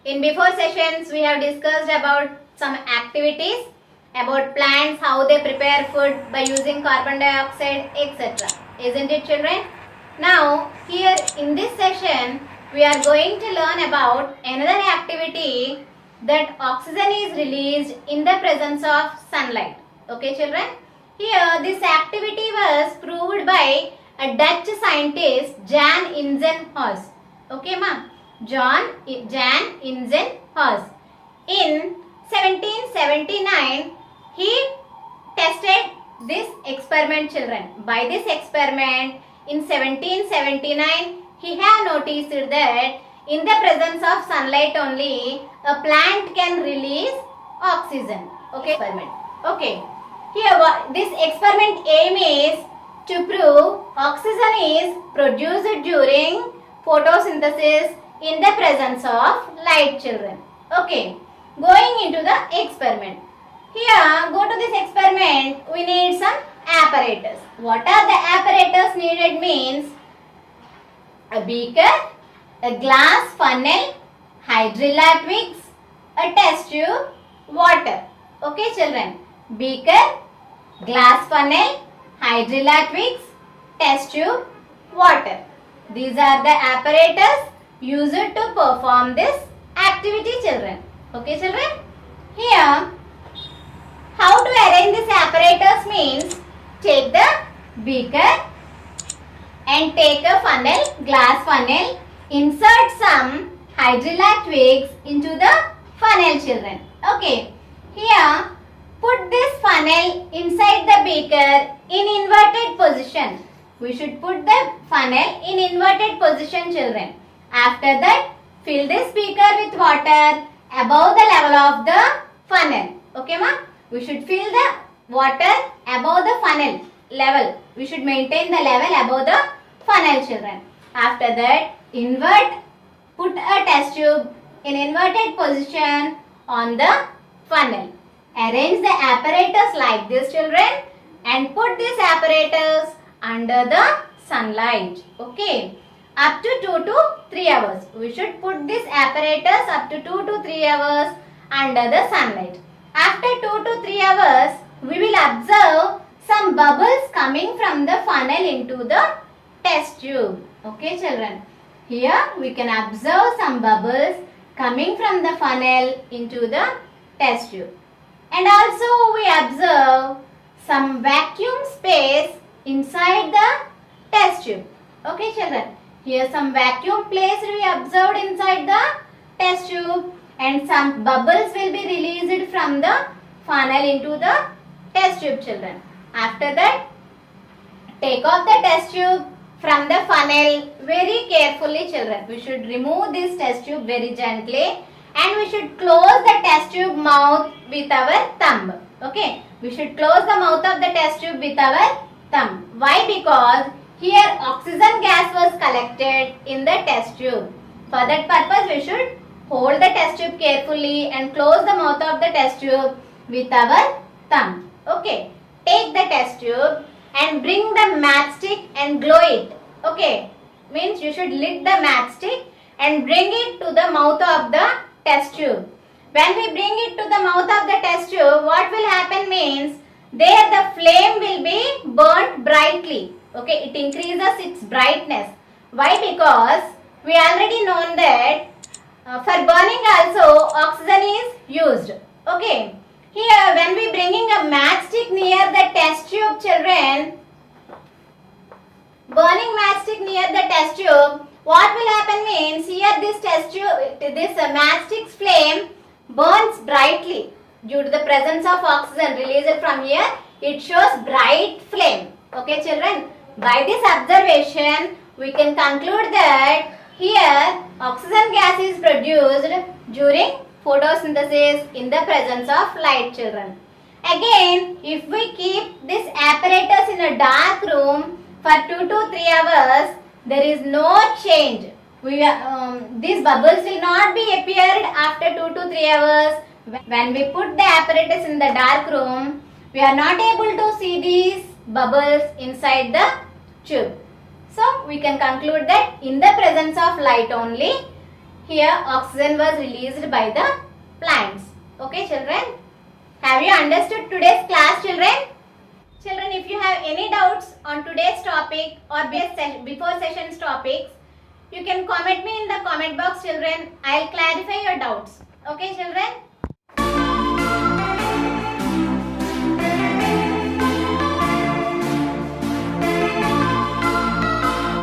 In before sessions, we have discussed about some activities about plants, how they prepare food by using carbon dioxide, etc. Isn't it, children? Now, here in this session, we are going to learn about another activity that oxygen is released in the presence of sunlight. Okay, children? Here, this activity was proved by a Dutch scientist, Jan Ingenhousz. Okay, ma? Jan Ingenhousz. In 1779, he tested this experiment, children. By this experiment, in 1779, he have noticed that in the presence of sunlight only, a plant can release oxygen. Okay, experiment. Okay. Here, this experiment aim is to prove oxygen is produced during photosynthesis in the presence of light, children. Okay. Going into the experiment. Here, go to this experiment, we need some apparatus. What are the apparatus needed means? A beaker, a glass funnel, hydrilla twigs, a test tube, water. Okay, children. Beaker, glass funnel, hydrilla twigs, test tube, water. These are the apparatus used to perform this activity, children. Okay, children. Here, how to arrange this apparatus means, take the beaker and take a funnel, glass funnel, insert some hydrilla twigs into the funnel, children. Okay. Here, put this funnel inside the beaker in inverted position. We should put the funnel in inverted position, children. After that, fill this beaker with water above the level of the funnel. Okay, ma? We should fill the water above the funnel level. We should maintain the level above the funnel, children. After that, put a test tube in inverted position on the funnel. Arrange the apparatus like this, children, and put this apparatus under the sunlight. Okay. Up to 2 to 3 hours. We should put this apparatus up to 2 to 3 hours under the sunlight. After 2 to 3 hours, we will observe some bubbles coming from the funnel into the test tube. Okay, children. Here we can observe some bubbles coming from the funnel into the test tube. And also we observe some vacuum space inside the test tube. Okay, children. Here some vacuum place we observed inside the test tube, and some bubbles will be released from the funnel into the test tube, children. After that, take off the test tube from the funnel very carefully, children. We should remove this test tube very gently, and we should close the test tube mouth with our thumb. Okay, we should close the mouth of the test tube with our thumb. Why? Because here oxygen gas was collected in the test tube. For that purpose, we should hold the test tube carefully and close the mouth of the test tube with our thumb. Okay, take the test tube and bring the matchstick and glow it. Okay, means you should lit the matchstick and bring it to the mouth of the test tube. When we bring it to the mouth of the test tube, what will happen means, there the flame will be burnt brightly. Okay, it increases its brightness. Why? Because we already known that for burning also oxygen is used. Okay, here when we bringing a matchstick near the test tube, children, burning matchstick near the test tube, what will happen means, here this test tube, this matchstick's flame burns brightly due to the presence of oxygen released from here. It shows bright flame. Okay, children. By this observation, we can conclude that here oxygen gas is produced during photosynthesis in the presence of light, children. Again, if we keep this apparatus in a dark room for 2 to 3 hours, there is no change. These bubbles will not be appeared after 2 to 3 hours. When we put the apparatus in the dark room, we are not able to see these bubbles inside the tube. So we can conclude that in the presence of light only, Here oxygen was released by the plants. Okay children? Have you understood today's class children? Children, if you have any doubts on today's topic or before session's topics, you can comment me in the comment box children. I'll clarify your doubts. Okay children?